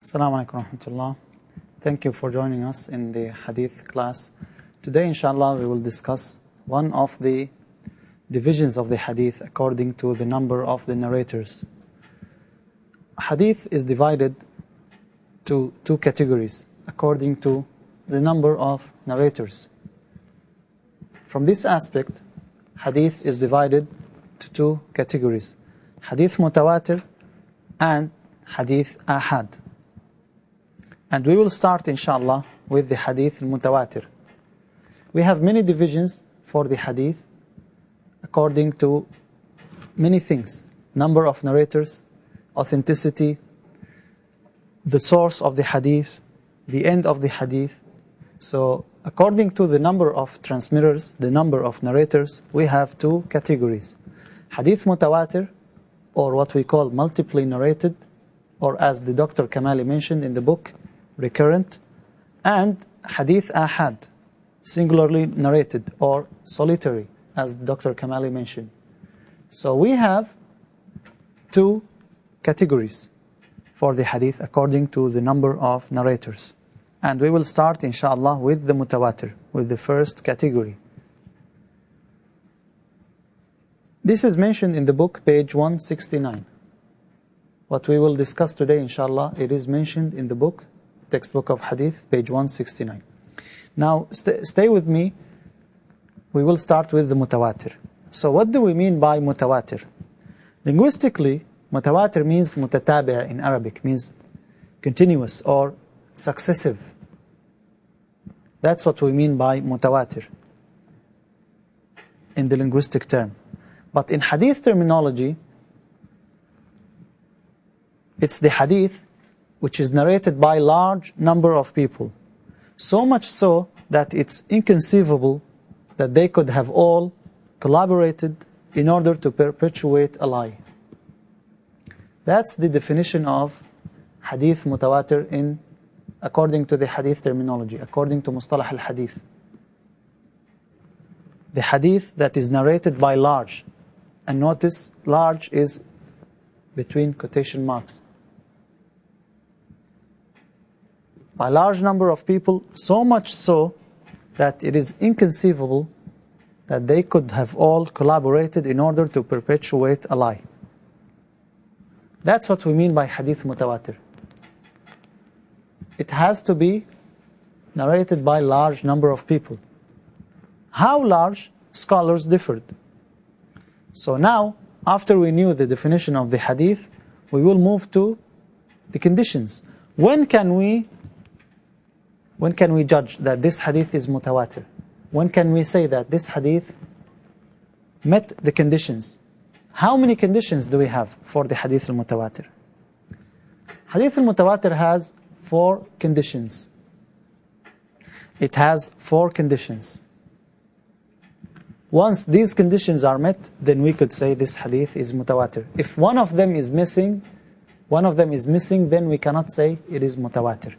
Assalamu alaikum wa rahmatullah. Thank you for joining us in the Hadith class. Today, inshallah, we will discuss one of the divisions of the Hadith according to the number of the narrators. Hadith is divided to two categories according to the number of narrators. From this aspect, Hadith is divided to two categories: Hadith Mutawatir and Hadith Ahad. And we will start, inshallah, with the Hadith Mutawatir. We have many divisions for the Hadith according to many things: number of narrators, authenticity, the source of the Hadith, the end of the Hadith. So, according to the number of transmitters, the number of narrators, we have two categories: Hadith Mutawatir, or what we call multiply narrated, or as the Dr. Kamali mentioned in the book, recurrent, and Hadith Ahad, singularly narrated or solitary, as Dr. Kamali mentioned. So we have two categories for the Hadith according to the number of narrators. And we will start, inshallah, with the Mutawatir, with the first category. This is mentioned in the book, page 169. What we will discuss today, inshallah, it is mentioned in the book, textbook of Hadith, page 169. Now, stay with me. We will start with the Mutawatir. So what do we mean by Mutawatir? Linguistically, Mutawatir means mutatabi' in Arabic, means continuous or successive. That's what we mean by Mutawatir in the linguistic term. But in Hadith terminology, it's the Hadith which is narrated by a large number of people. So much so that it's inconceivable that they could have all collaborated in order to perpetuate a lie. That's the definition of Hadith Mutawatir according to the Hadith terminology, according to Mustalah al-Hadith. The Hadith that is narrated by large, and notice large is between quotation marks. By a large number of people, so much so that it is inconceivable that they could have all collaborated in order to perpetuate a lie. That's what we mean by Hadith Mutawatir. It has to be narrated by a large number of people. How large? Scholars differed. So now, after we knew the definition of the Hadith, we will move to the conditions. When can we judge that this Hadith is Mutawatir? When can we say that this Hadith met the conditions? How many conditions do we have for the Hadith al-Mutawatir? Hadith al-Mutawatir has 4 conditions. It has 4 conditions. Once these conditions are met, then we could say this Hadith is Mutawatir. If one of them is missing, then we cannot say it is Mutawatir.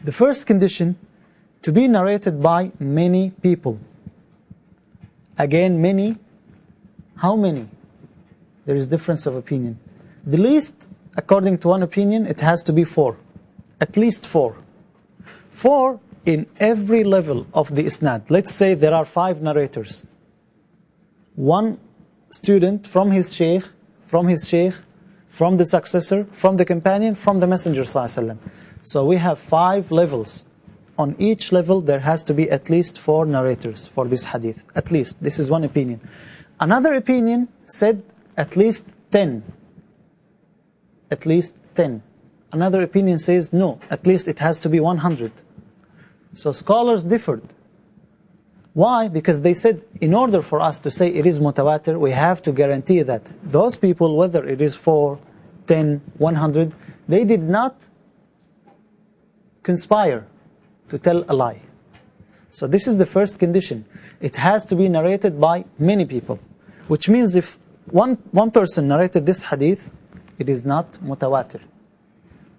The first condition, to be narrated by many people. Again, many. How many? There is difference of opinion. The least, according to one opinion, it has to be 4. At least 4. 4 in every level of the isnad. Let's say there are 5 narrators. One student from his sheikh, from the successor, from the companion, from the Messenger ﷺ. So we have 5 levels. On each level there has to be at least 4 narrators for this Hadith. At least. This is one opinion. Another opinion said at least 10. At least 10. Another opinion says no, at least it has to be 100. So scholars differed. Why? Because they said in order for us to say it is Mutawatir, we have to guarantee that those people, whether it is 4, 10, 100, they did not conspire to tell a lie. So this is the first condition. It has to be narrated by many people. Which means if one person narrated this Hadith, it is not Mutawatir.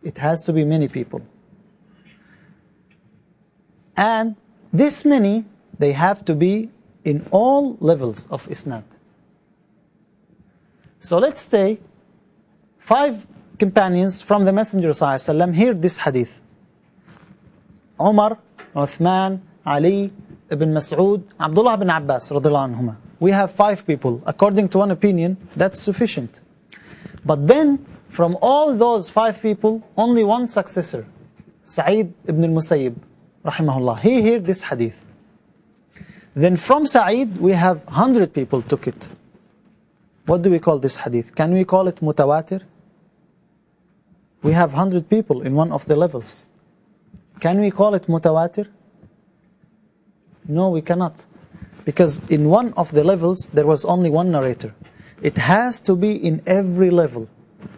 It has to be many people. And this many, they have to be in all levels of isnad. So let's say 5 companions from the Messenger ﷺ heard this hadith. Umar, Uthman, Ali, Ibn Mas'ud, Abdullah ibn Abbas radiallahu anhuma. We have 5 people. According to one opinion, that's sufficient. But then, from all those 5 people, only one successor, Sa'id ibn al-Musayyib, rahimahullah, he heard this hadith. Then from Sa'id, we have 100 people took it. What do we call this hadith? Can we call it mutawatir? We have 100 people in one of the levels. Can we call it mutawatir? No, we cannot. Because in one of the levels, there was only one narrator. It has to be in every level.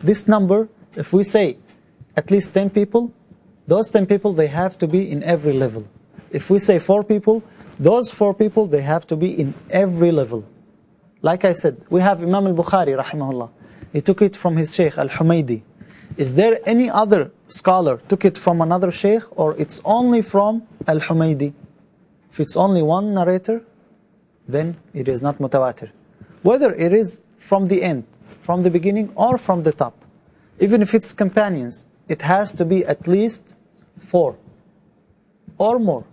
This number, if we say at least 10 people, those 10 people, they have to be in every level. If we say 4 people, those 4 people, they have to be in every level. Like I said, we have Imam al-Bukhari, rahimahullah. He took it from his sheikh, al-Humaydi. Is there any other scholar took it from another sheikh, or it's only from al-Humaydi? If it's only one narrator, then it is not mutawatir. Whether it is from the end, from the beginning, or from the top. Even if it's companions, it has to be at least 4 or more.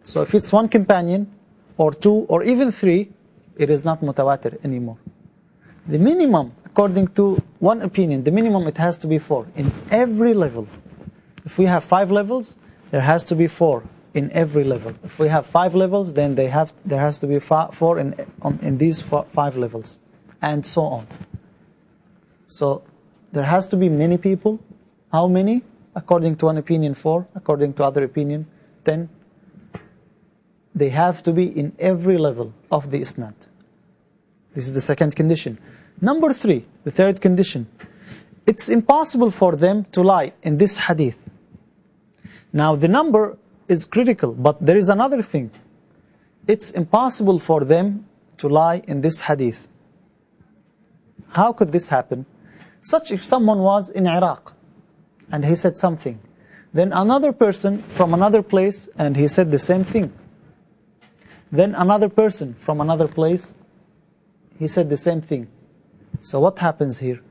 So if it's one companion, or 2, or even 3, it is not mutawatir anymore. The minimum, according to one opinion, the minimum it has to be 4 in every level. If we have 5 levels, there has to be 4 in every level. If we have 5 levels, then there has to be 4 in these 5 levels, and so on. So there has to be many people. How many? According to one opinion, 4. According to other opinion, 10. They have to be in every level of the isnad. This is the second condition. Number 3, the third condition. It's impossible for them to lie in this hadith. Now the number is critical, but there is another thing. It's impossible for them to lie in this hadith. How could this happen? Such if someone was in Iraq and he said something, then another person from another place and he said the same thing. Then another person from another place, he said the same thing. So what happens here?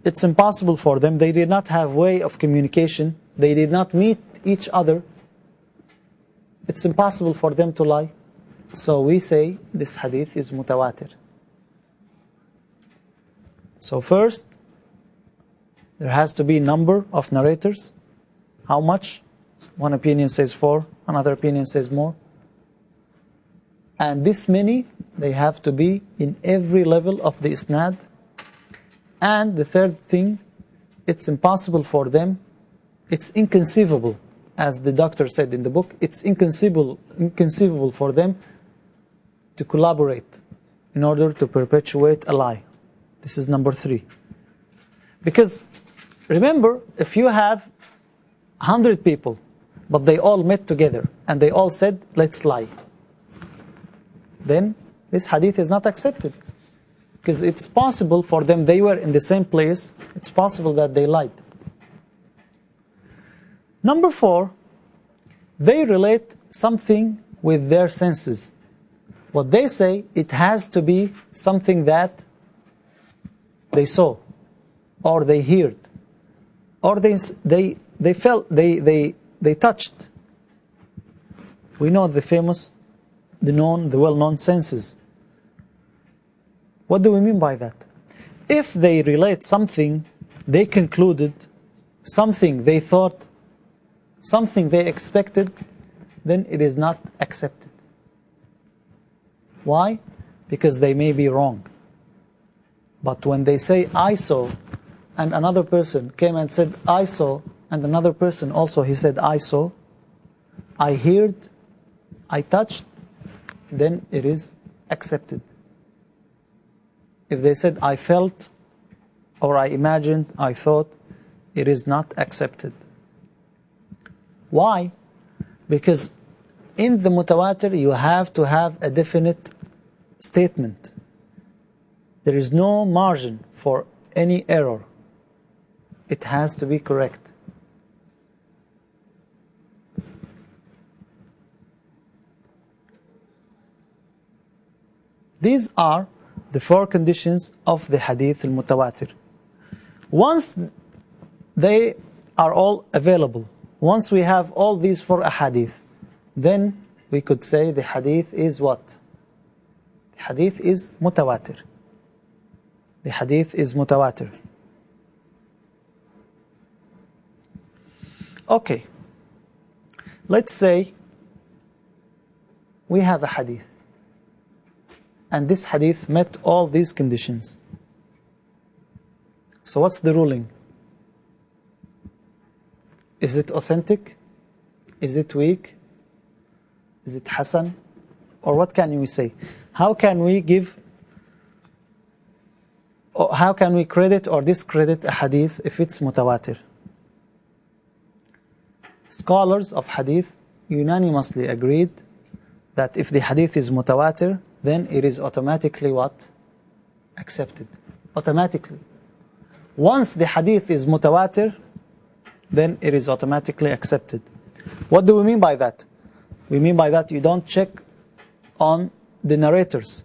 It's impossible for them. They did not have way of communication. They did not meet each other. It's impossible for them to lie. So we say this hadith is mutawatir. So first, there has to be a number of narrators. How much? One opinion says 4, another opinion says more. And this many, they have to be in every level of the isnad. And the third thing, it's impossible for them, it's inconceivable, as the doctor said in the book, it's inconceivable for them to collaborate in order to perpetuate a lie. This is number 3. Because remember, if you have 100 people, but they all met together and they all said, let's lie, then this hadith is not accepted. Because it's possible for them, they were in the same place, it's possible that they lied. Number 4, they relate something with their senses. What they say, it has to be something that they saw, or they heard, or they felt, they touched. We know the well-known senses. What do we mean by that? If they relate something, they concluded, something they thought, something they expected, then it is not accepted. Why? Because they may be wrong. But when they say, I saw, and another person came and said, I saw, and another person also, he said, I saw, I heard, I touched, then it is accepted. If they said, I felt, or I imagined, I thought, it is not accepted. Why? Because in the mutawatir, you have to have a definite statement. There is no margin for any error. It has to be correct. These are the 4 conditions of the hadith al-mutawatir. Once they are all available, once we have all these 4 ahadith, then we could say the hadith is what? The hadith is mutawatir. The hadith is mutawatir. Okay. Let's say we have a hadith, and this hadith met all these conditions. So what's the ruling? Is it authentic? Is it weak? Is it hasan? Or what can we say? How can we credit or discredit a hadith if it's mutawatir? Scholars of hadith unanimously agreed that if the hadith is mutawatir, then it is automatically what? Accepted. Automatically. Once the hadith is mutawatir, then it is automatically accepted. What do we mean by that? We mean by that you don't check on the narrators.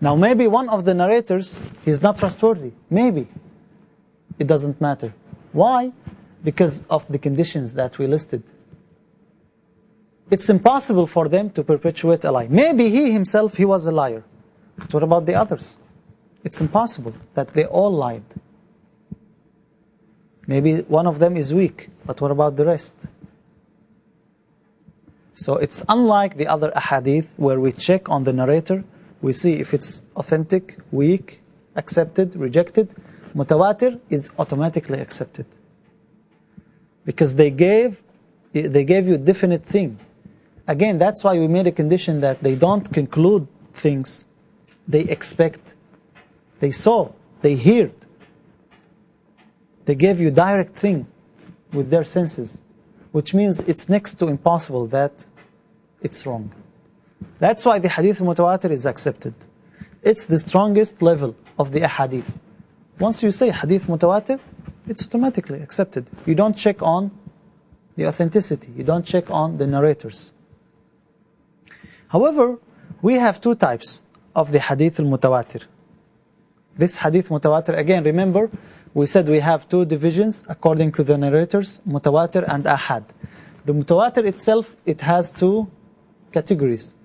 Now maybe one of the narrators is not trustworthy. Maybe. It doesn't matter. Why? Because of the conditions that we listed. It's impossible for them to perpetuate a lie. Maybe he himself, he was a liar. But what about the others? It's impossible that they all lied. Maybe one of them is weak, but what about the rest? So it's unlike the other ahadith where we check on the narrator, we see if it's authentic, weak, accepted, rejected. Mutawatir is automatically accepted. Because they gave you a definite thing. Again, that's why we made a condition that they don't conclude things. They expect, they saw, they heard. They gave you direct thing with their senses, which means it's next to impossible that it's wrong. That's why the hadith mutawatir is accepted. It's the strongest level of the ahadith. Once you say hadith mutawatir, it's automatically accepted. You don't check on the authenticity. You don't check on the narrators. However, we have 2 types of the hadith al-mutawatir. This hadith mutawatir, again, remember, we said we have 2 divisions according to the narrators, mutawatir and ahad. The mutawatir itself, it has 2 categories.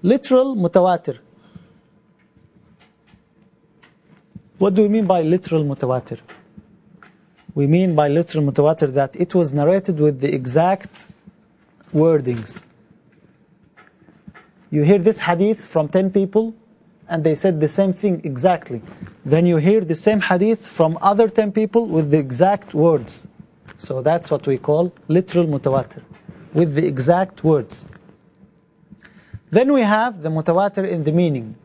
Literal mutawatir. What do we mean by literal mutawatir? We mean by literal mutawatir that it was narrated with the exact wordings. You hear this hadith from 10 people and they said the same thing exactly. Then you hear the same hadith from other 10 people with the exact words. So that's what we call literal mutawatir, with the exact words. Then we have the mutawatir in the meaning.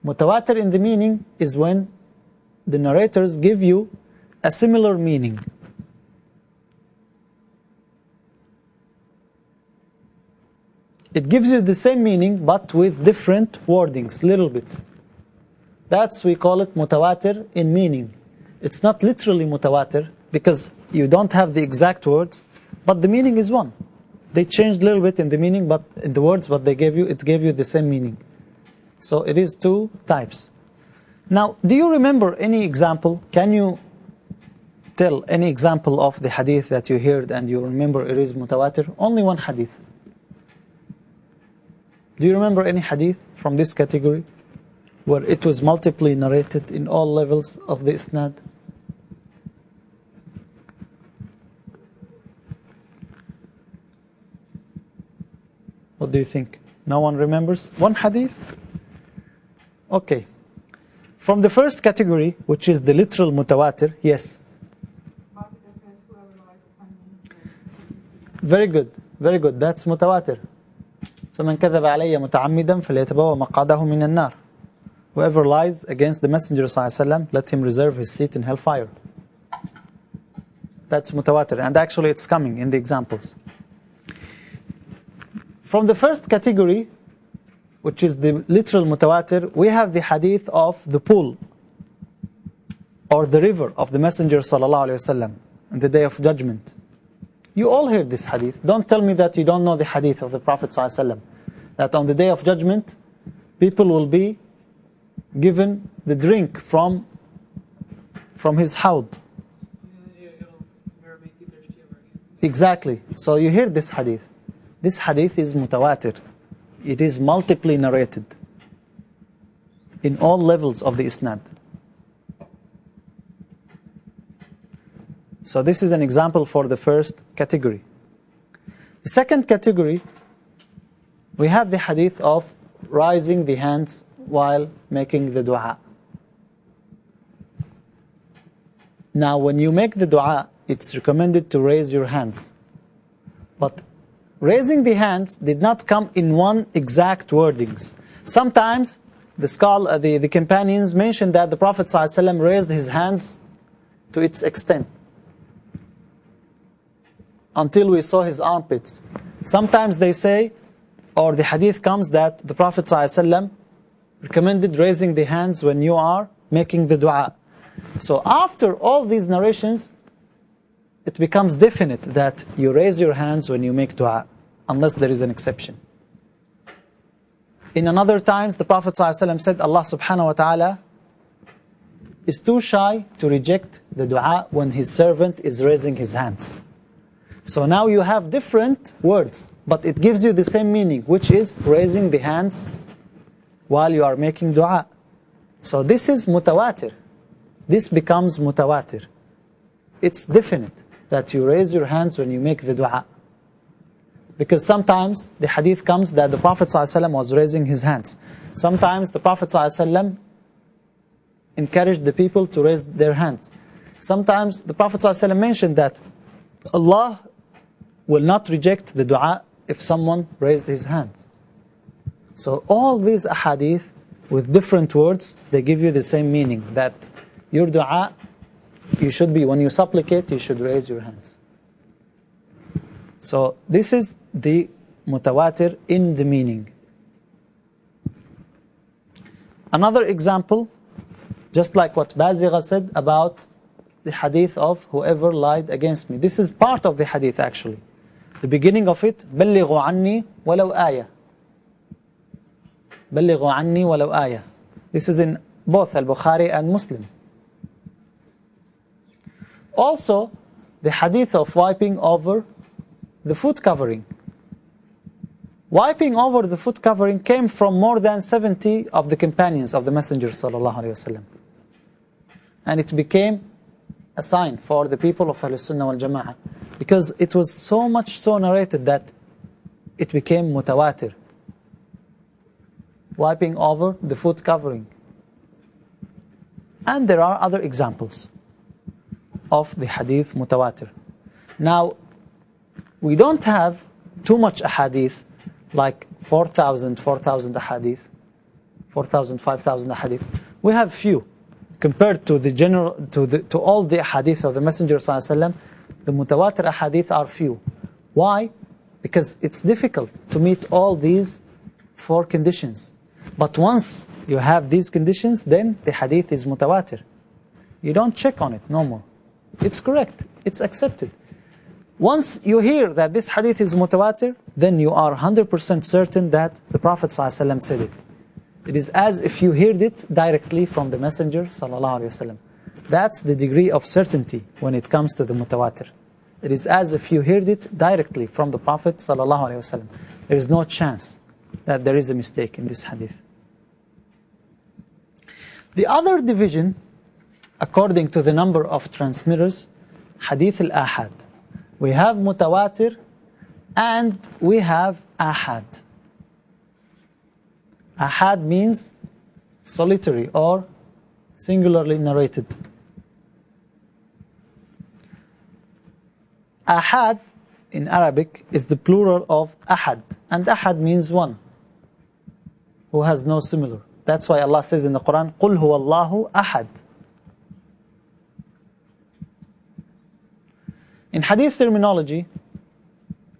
Mutawatir in the meaning is when the narrators give you a similar meaning. It gives you the same meaning but with different wordings, little bit. That's, we call it mutawatir in meaning. It's not literally mutawatir because you don't have the exact words, but the meaning is one. They changed a little bit in the meaning, but in the words what they gave you, it gave you the same meaning. So it is 2 types. Now, do you remember any example? Can you tell any example of the hadith that you heard and you remember it is mutawatir? Only one hadith. Do you remember any hadith from this category where it was multiply narrated in all levels of the isnad? What do you think? No one remembers? One hadith? Okay. From the first category, which is the literal mutawatir, yes. Very good, very good. That's mutawatir. فَمَنْ كَذَبَ عَلَيَّ مُتَعَمِّدًا فَلْيَتَبَوَّأْ مَقْعَدَهُ مِنَ النَّارِ. Whoever lies against the Messenger ﷺ, let him reserve his seat in hellfire. That's mutawatir, and actually it's coming in the examples. From the first category, which is the literal mutawatir, we have the hadith of the pool or the river of the Messenger ﷺ on the Day of Judgment. You all heard this hadith. Don't tell me that you don't know the hadith of the Prophet ﷺ, that on the Day of Judgment, people will be given the drink from his hawd. Exactly. So you hear this hadith. This hadith is mutawatir. It is multiply narrated in all levels of the isnad. So this is an example for the first category. The second category, we have the hadith of raising the hands while making the dua. Now when you make the dua, it's recommended to raise your hands. But raising the hands did not come in one exact wordings. Sometimes the companions mentioned that the Prophet ﷺ raised his hands to its extent, until we saw his armpits. Sometimes they say, or the hadith comes that the Prophet ﷺ recommended raising the hands when you are making the dua. So after all these narrations, it becomes definite that you raise your hands when you make dua, unless there is an exception. In another times, the Prophet ﷺ said, Allah subhanahu wa ta'ala is too shy to reject the dua when his servant is raising his hands. So now you have different words, but it gives you the same meaning, which is raising the hands while you are making dua. So this is mutawatir. This becomes mutawatir. It's definite that you raise your hands when you make the dua. Because sometimes the hadith comes that the Prophet ﷺ was raising his hands. Sometimes the Prophet ﷺ encouraged the people to raise their hands. Sometimes the Prophet ﷺ mentioned that Allah will not reject the dua if someone raised his hands. So all these ahadith with different words, they give you the same meaning, that your dua, you should be, when you supplicate, you should raise your hands. So this is the mutawatir in the meaning. Another example, just like what Bazigha said about the hadith of whoever lied against me. This is part of the hadith actually. The beginning of it, بَلِّغُوا عَنِّي وَلَوْ آيَةً. بَلِّغُوا عَنِّي وَلَوْ آيَةً. This is in both Al-Bukhari and Muslim. Also, the hadith of wiping over the foot covering. Wiping over the foot covering came from more than 70 of the companions of the Messenger ﷺ. And it became a sign for the people of Ahl-Sunnah wal Jama'ah, because it was so much so narrated that it became mutawatir. Wiping over the foot covering. And there are other examples of the hadith mutawatir. Now, we don't have too much ahadith, like 4,000 ahadith, 4,000, 5,000 ahadith. We have few. Compared to the general, to all the ahadith of the Messenger ﷺ, the mutawatir ahadith are few. Why? Because it's difficult to meet all these four conditions. But once you have these conditions, then the hadith is mutawatir. You don't check on it no more. It's correct. It's accepted. Once you hear that this hadith is mutawatir, then you are 100% certain that the Prophet ﷺ said it. It is as if you heard it directly from the Messenger ﷺ. That's the degree of certainty when it comes to the mutawatir. It is as if you heard it directly from the Prophet ﷺ. There is no chance that there is a mistake in this hadith. The other division, according to the number of transmitters, hadith al-ahad. We have mutawatir and we have ahad. Ahad means solitary or singularly narrated. Ahad in Arabic is the plural of ahad, and ahad means one who has no similar. That's why Allah says in the Quran, قُلْ هُوَ اللَّهُ أَحَدٌ. In hadith terminology,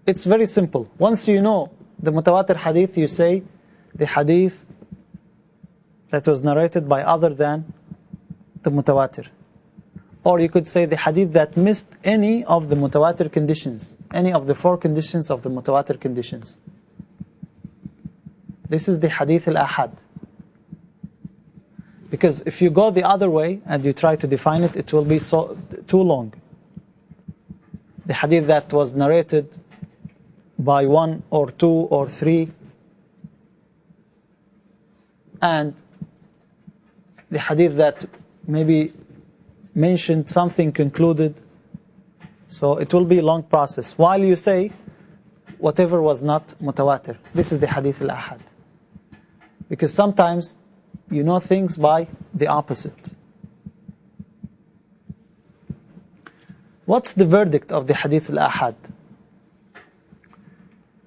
it's very simple. Once you know the mutawatir hadith, you say the hadith that was narrated by other than the mutawatir. Or you could say the hadith that missed any of the mutawatir conditions, any of the four conditions of the mutawatir conditions. This is the hadith al-ahad. Because if you go the other way and you try to define it, it will be too long. The hadith that was narrated by 1 or 2 or 3, and the hadith that maybe mentioned something concluded, so it will be a long process. While you say whatever was not mutawatir, this is the hadith al-ahad. Because sometimes you know things by the opposite. What's the verdict of the hadith al-ahad?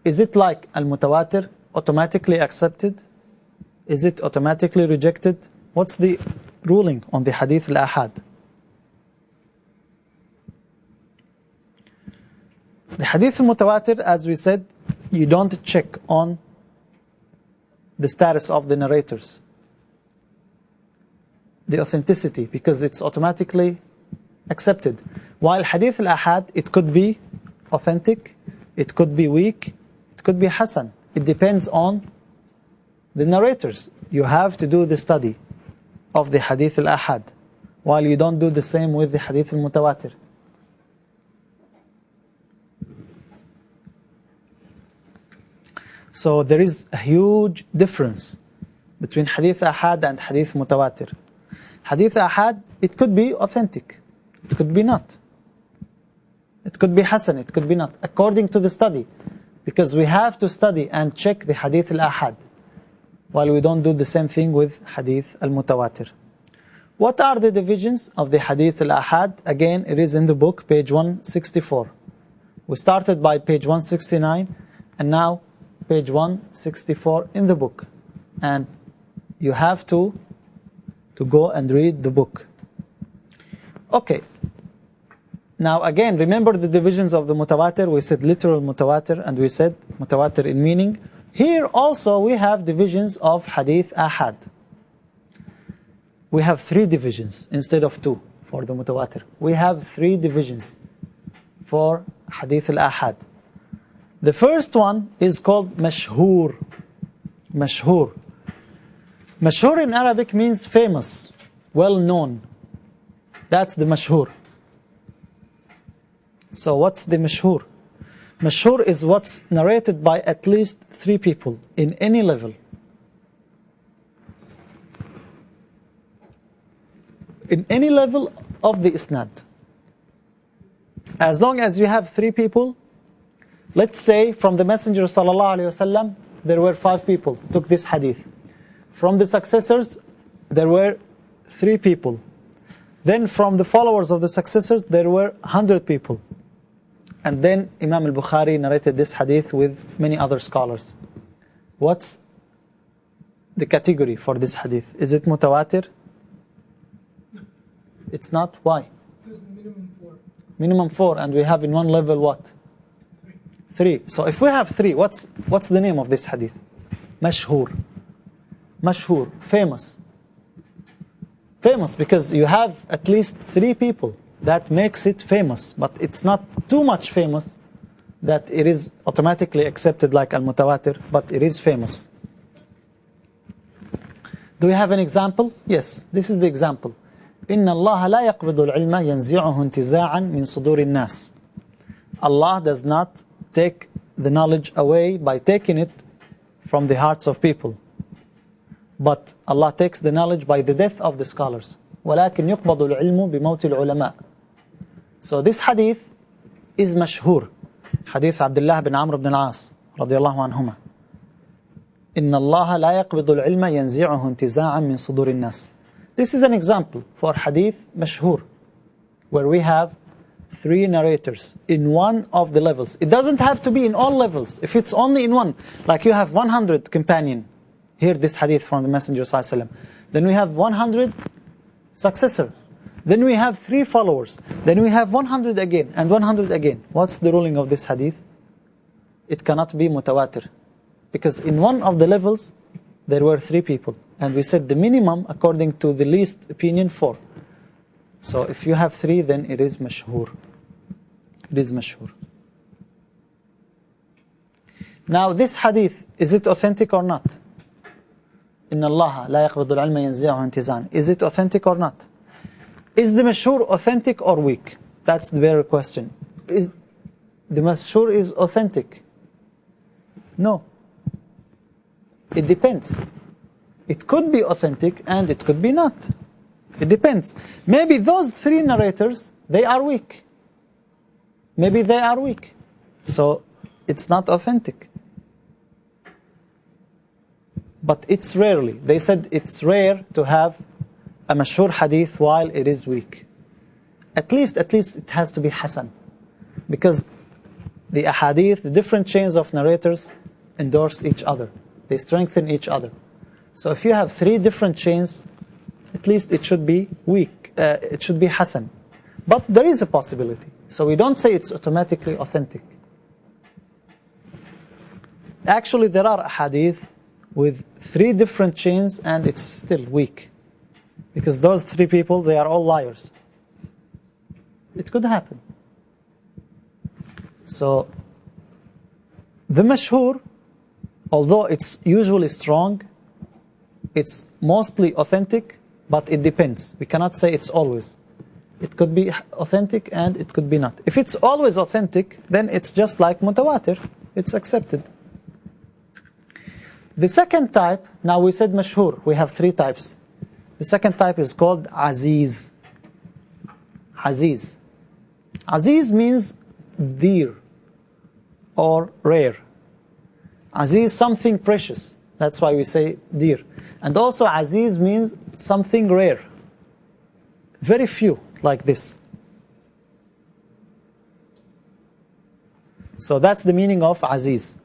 Is it like al-mutawatir, automatically accepted? Is it automatically rejected? What's the ruling on the hadith al-ahad? The hadith al-mutawatir, as we said, you don't check on the status of the narrators, the authenticity, because it's automatically accepted. While hadith al-ahad, it could be authentic, it could be weak, it could be hasan. It depends on the narrators. You have to do the study of the hadith al-ahad, while you don't do the same with the hadith al-mutawatir. So there is a huge difference between hadith ahad and hadith mutawatir. Hadith ahad, it could be authentic, it could be not. It could be hasan, it could be not, according to the study. Because we have to study and check the hadith al-ahad, while we don't do the same thing with hadith al-mutawatir. What are the divisions of the hadith al-ahad? Again, it is in the book, page 164. We started by page 169, and now page 164 in the book. And you have to go and read the book. Okay. Now again, remember the divisions of the mutawatir. We said literal mutawatir, and we said mutawatir in meaning. Here also we have divisions of hadith ahad. We have 3 divisions instead of 2 for the mutawatir. We have 3 divisions for hadith al-ahad. The first one is called mashhur. Mashhur. Mashhur in Arabic means famous, well known. That's the mashhur. So what's the mashhur? Mashhur is what's narrated by at least 3 people in any level. In any level of the isnad. As long as you have 3 people, let's say from the Messenger ﷺ, there were 5 people took this hadith. From the successors, there were 3 people. Then from the followers of the successors, there were 100 people. And then Imam al-Bukhari narrated this hadith with many other scholars. What's the category for this hadith? Is it mutawatir? It's not. Why? Because minimum 4. Minimum 4, and we have in one level what? 3. So if we have 3, what's the name of this hadith? Mashhur. Mashhur, famous. Famous because you have at least 3 people. That makes it famous, but it's not too much famous that it is automatically accepted like al-mutawatir, but it is famous. Do we have an example? Yes, this is the example. إِنَّ اللَّهَ لَا يَقْبِضُ الْعِلْمَ يَنْزِعُهُ انْتِزَاعًا مِنْ صُدُورِ النَّاسِ. Allah does not take the knowledge away by taking it from the hearts of people. But Allah takes the knowledge by the death of the scholars. وَلَكِنْ يُقْبَضُ الْعِلْمُ بِمَوْتِ الْعُلَمَاءِ. So this hadith is mashhur. Hadith Abdullah bin Amr ibn al-As radiyallahu anhuma. إِنَّ اللَّهَ لَا يَقْبِضُ الْعِلْمَ يَنْزِعُهُ انْتِزَاعًا مِنْ صُدُورِ النَّاسِ. This is an example for hadith mashhur, where we have 3 narrators in one of the levels. It doesn't have to be in all levels. If it's only in one, like you have 100 companion, hear this hadith from the Messenger ﷺ. Then we have 100 successor. Then we have 3 followers. Then we have 100 again and 100 again. What's the ruling of this hadith? It cannot be mutawatir. Because in one of the levels, there were 3 people. And we said the minimum, according to the least opinion, 4. So if you have 3, then it is mashhur. It is mashhur. Now this hadith, is it authentic or not? إن الله لا يقبض العلم ينزعه انتزاعا. Is it authentic or not? Is the mashhur authentic or weak? That's the very question. Is the mashhur is authentic? No. It depends. It could be authentic and it could be not. It depends. Maybe those three narrators, they are weak. Maybe they are weak. So it's not authentic. But it's rarely. They said it's rare to have a mashhur hadith while it is weak. At least it has to be hasan. Because the ahadith, the different chains of narrators endorse each other. They strengthen each other. So if you have three different chains, at least it should be weak. It should be hasan. But there is a possibility. So we don't say it's automatically authentic. Actually, there are hadith with three different chains and it's still weak. Because those three people, they are all liars. It could happen. So, the mashhur, although it's usually strong, it's mostly authentic, but it depends. We cannot say it's always. It could be authentic and it could be not. If it's always authentic, then it's just like mutawatir. It's accepted. The second type, now we said mashhur, we have three types. The second type is called aziz. Aziz. Aziz means dear or rare. Aziz, something precious. That's why we say dear. And also aziz means something rare. Very few, like this. So that's the meaning of aziz.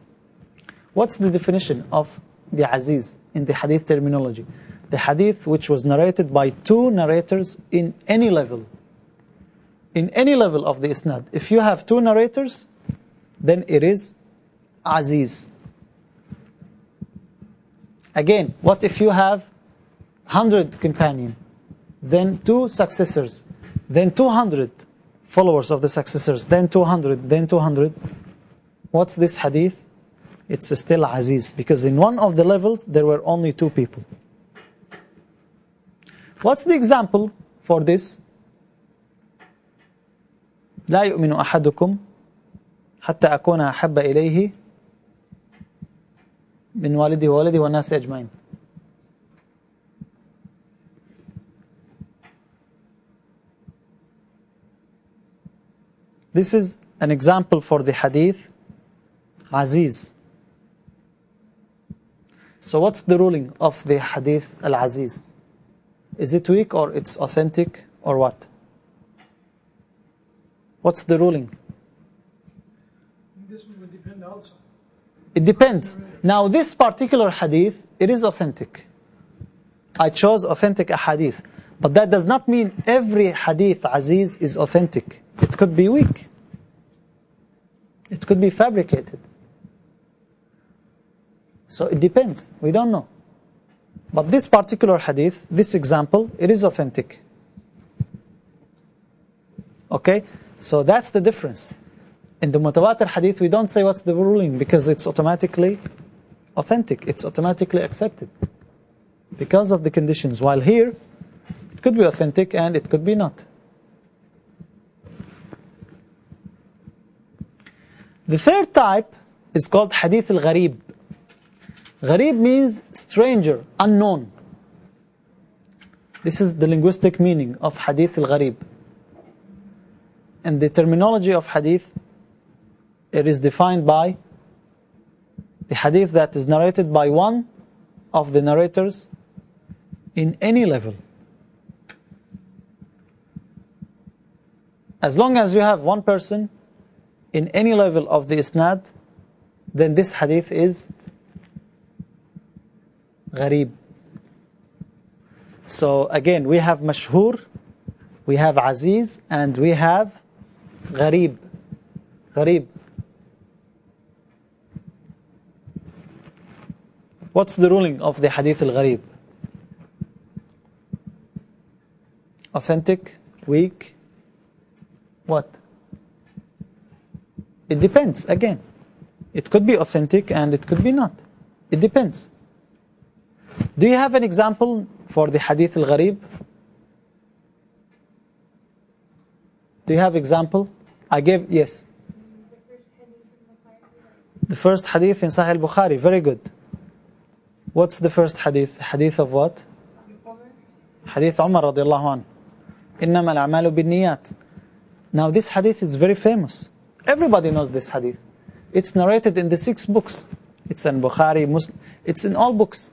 What's the definition of the aziz in the hadith terminology? The hadith which was narrated by two narrators in any level. In any level of the isnad. If you have two narrators, then it is aziz. Again, what if you have 100 companions, then two successors, then 200 followers of the successors, then 200, then 200? What's this hadith? It's still aziz, because in one of the levels there were only two people. What's the example for this? لا يؤمن أحدكم حتى أكون أحب إليه من والده وولده والناس أجمعين. This is an example for the hadith aziz. So what's the ruling of the hadith al-aziz? Is it weak or it's authentic or what? What's the ruling? This would depend also. It depends. Now this particular hadith, it is authentic. I chose authentic hadith. But that does not mean every hadith aziz is authentic. It could be weak. It could be fabricated. So it depends. We don't know. But this particular hadith, this example, it is authentic. Okay? So that's the difference. In the mutawatir hadith, we don't say what's the ruling because it's automatically authentic. It's automatically accepted. Because of the conditions. While here, it could be authentic and it could be not. The third type is called hadith al-gharib. Gharib means stranger, unknown. This is the linguistic meaning of hadith al-gharib. And the terminology of hadith, it is defined by the hadith that is narrated by one of the narrators in any level. As long as you have one person in any level of the isnad, then this hadith is gharib. So again, we have mashhur, we have aziz, and we have gharib. Gharib. What's the ruling of the hadith al-gharib? Authentic? Weak? What? It depends, again. It could be authentic and it could be not. It depends. Do you have an example for the hadith al-gharib? Do you have example? I gave, yes. The first hadith in Sahih al-Bukhari, very good. What's the first hadith? Hadith of what? Hadith Umar radiallahu anh. إِنَّمَا الْأَعْمَالُ بِالنِّيَّاتِ. Now this hadith is very famous. Everybody knows this hadith. It's narrated in the 6 books. It's in Bukhari, Muslim. It's in all books.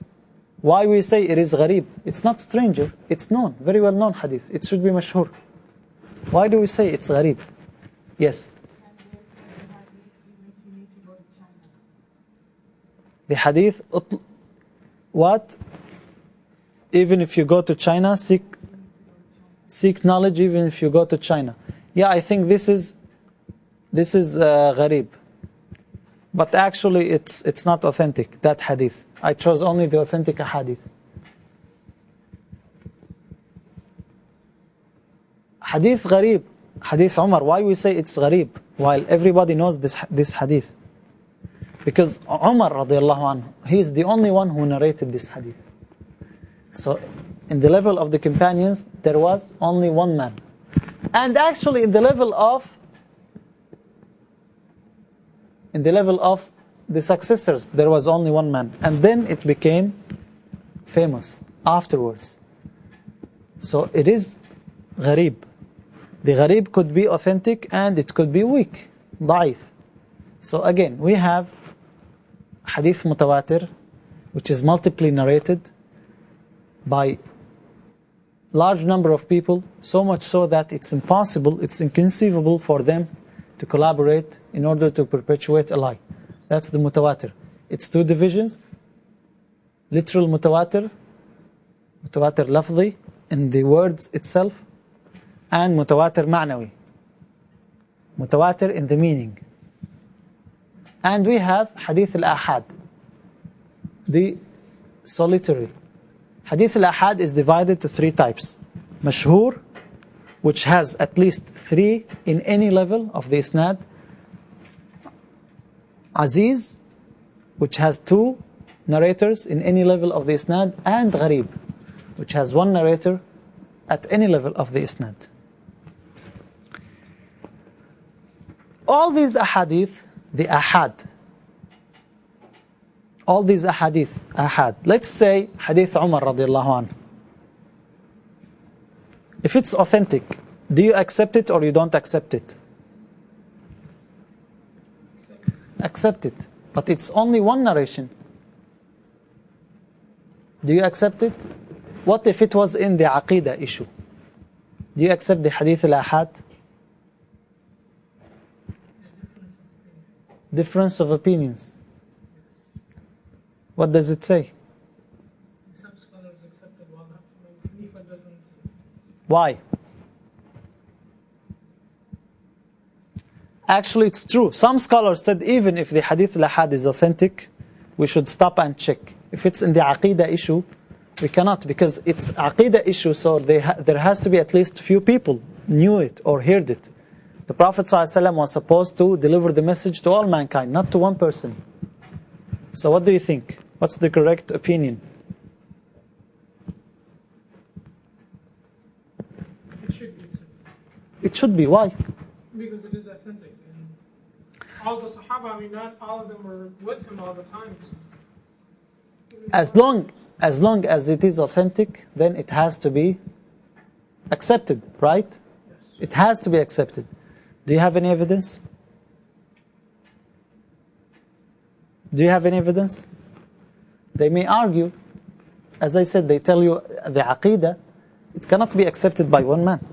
Why we say it is gharib? It's not stranger. It's known, very well known hadith. It should be mashhur. Why do we say it's gharib? Yes. The hadith, what? Even if you go to China, seek knowledge even if you go to China. Yeah, I think this is gharib. But actually it's not authentic, that hadith. I chose only the authentic hadith. Hadith gharib, hadith Umar, why we say it's gharib while everybody knows this hadith? Because Umar radiallahu anhu, he is the only one who narrated this hadith. So in the level of the companions, there was only one man. And actually in the level of the successors, there was only one man. And then it became famous afterwards. So it is gharib. The gharib could be authentic and it could be weak, da'if. So again, we have hadith mutawatir, which is multiply narrated by large number of people, so much so that it's impossible, it's inconceivable for them to collaborate in order to perpetuate a lie. That's the mutawatir. It's 2 divisions: literal mutawatir, mutawatir lafzi in the words itself, and mutawatir ma'nawi, mutawatir in the meaning. And we have hadith al-ahad, the solitary. Hadith al-ahad is divided to 3 types. Mashhur, which has at least 3 in any level of the isnad. Aziz, which has 2 narrators in any level of the isnad. And gharib, which has 1 narrator at any level of the isnad. All these ahadith, the ahad, all these ahadith, ahad. Let's say hadith Umar radiallahu anh. If it's authentic, do you accept it or you don't accept it? Accept it. But it's only 1 narration. Do you accept it? What if it was in the aqidah issue? Do you accept the hadith al-ahad? Difference of opinions. What does it say? Some scholars accepted one. Hanifa doesn't. Why? Actually, it's true. Some scholars said even if the hadith al-ahad is authentic, we should stop and check. If it's in the aqidah issue, we cannot, because it's aqidah issue, so there has to be at least few people knew it or heard it. The Prophet ﷺ was supposed to deliver the message to all mankind, not to one person. So what do you think? What's the correct opinion? It should be accepted. It should be. Why? Because it is authentic. And all the Sahaba, I mean, not all of them were with him all the time. As long as it is authentic, then it has to be accepted, right? Yes. It has to be accepted. Do you have any evidence? Do you have any evidence? They may argue, as I said, they tell you the aqidah, it cannot be accepted by one man.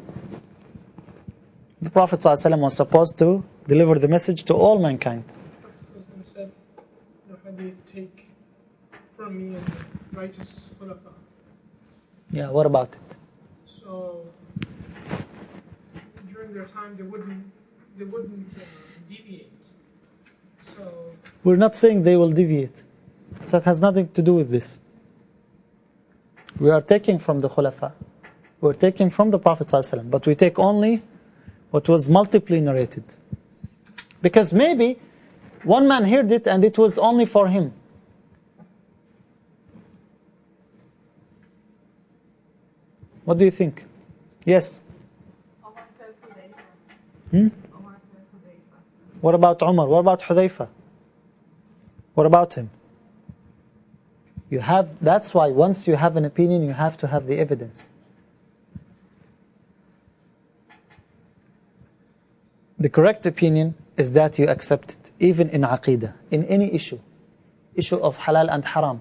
The Prophet ﷺ was supposed to deliver the message to all mankind. The Prophet said, the hadith, take from me and the righteous khulafa. Yeah, what about it? So, during their time, they wouldn't deviate. So, We're not saying they will deviate. That has nothing to do with this. We are taking from the khulafa. We're taking from the Prophet ﷺ, but we take only what was multiply narrated. Because maybe one man heard it and it was only for him. What do you think? Yes? Omar says Hudayfa. Omar says Hudayfa. What about Umar? What about Hudayfa? What about him? That's why once you have an opinion, you have to have the evidence. The correct opinion is that you accept it, even in Aqidah, in any issue of halal and haram.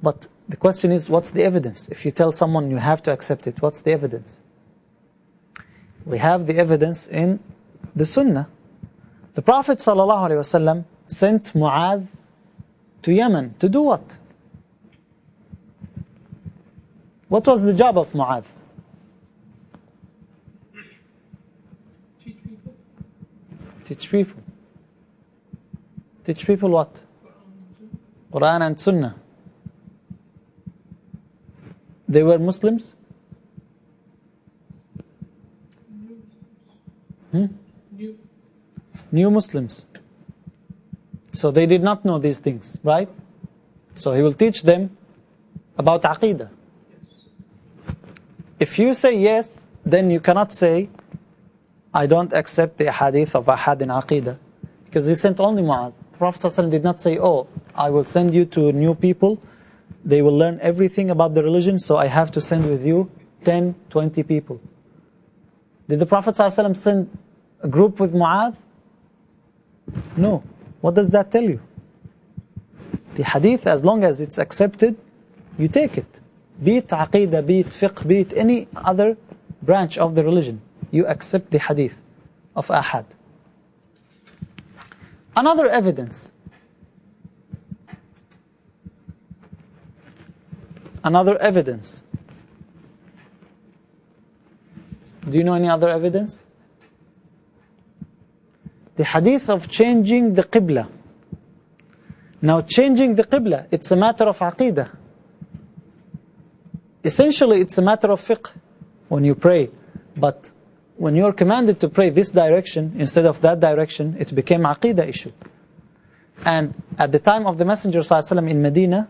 But the question is, what's the evidence? If you tell someone you have to accept it, what's the evidence? We have the evidence in the Sunnah. The Prophet ﷺ sent Mu'adh to Yemen to do what? What was the job of Mu'adh? Teach people. Teach people. Teach people what? Quran and Sunnah. They were Muslims? New Muslims. So they did not know these things, right? So he will teach them about Aqidah. If you say yes, then you cannot say, I don't accept the hadith of Ahad in Aqidah. Because he sent only Mu'adh. The Prophet ﷺ did not say, oh, I will send you to new people. They will learn everything about the religion, so I have to send with you 10, 20 people. Did the Prophet ﷺ send a group with Mu'adh? No. What does that tell you? The hadith, as long as it's accepted, you take it. Be it aqidah, be it fiqh, be it any other branch of the religion. You accept the hadith of Ahad. Another evidence. Another evidence. Do you know any other evidence? The hadith of changing the qibla. Now changing the qibla, it's a matter of aqidah. Essentially it's a matter of fiqh when you pray. But when you're commanded to pray this direction instead of that direction, it became aqidah issue. And at the time of the Messenger ﷺ in Medina,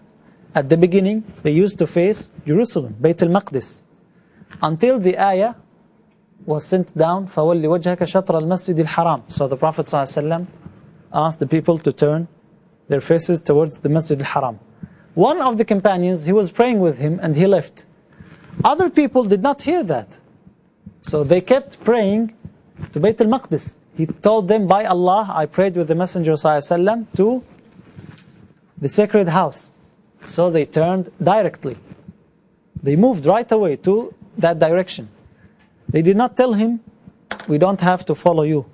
at the beginning, they used to face Jerusalem, Bayt al-Maqdis. Until the ayah was sent down, فَوَلِّ وَجْهَكَ شَطْرَ الْمَسْجِدِ الْحَرَامِ. So the Prophet ﷺ asked the people to turn their faces towards the Masjid al-Haram. One of the companions, he was praying with him and he left. Other people did not hear that. So they kept praying to Bayt al-Maqdis. He told them, by Allah, I prayed with the Messenger ﷺ to the sacred house. So they turned directly. They moved right away to that direction. They did not tell him, we don't have to follow you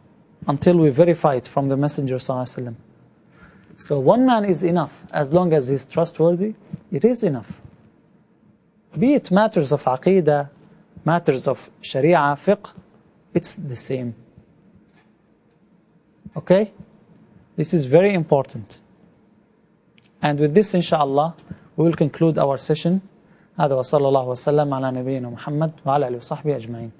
until we verify it from the Messenger ﷺ. So one man is enough. As long as he's trustworthy, it is enough. Be it matters of aqidah, matters of sharia, fiqh, it's the same. Okay? This is very important. And with this, inshallah, we will conclude our session. هذا وصلى الله وسلم على نبينا محمد وعلى آله وصحبه أجمعين.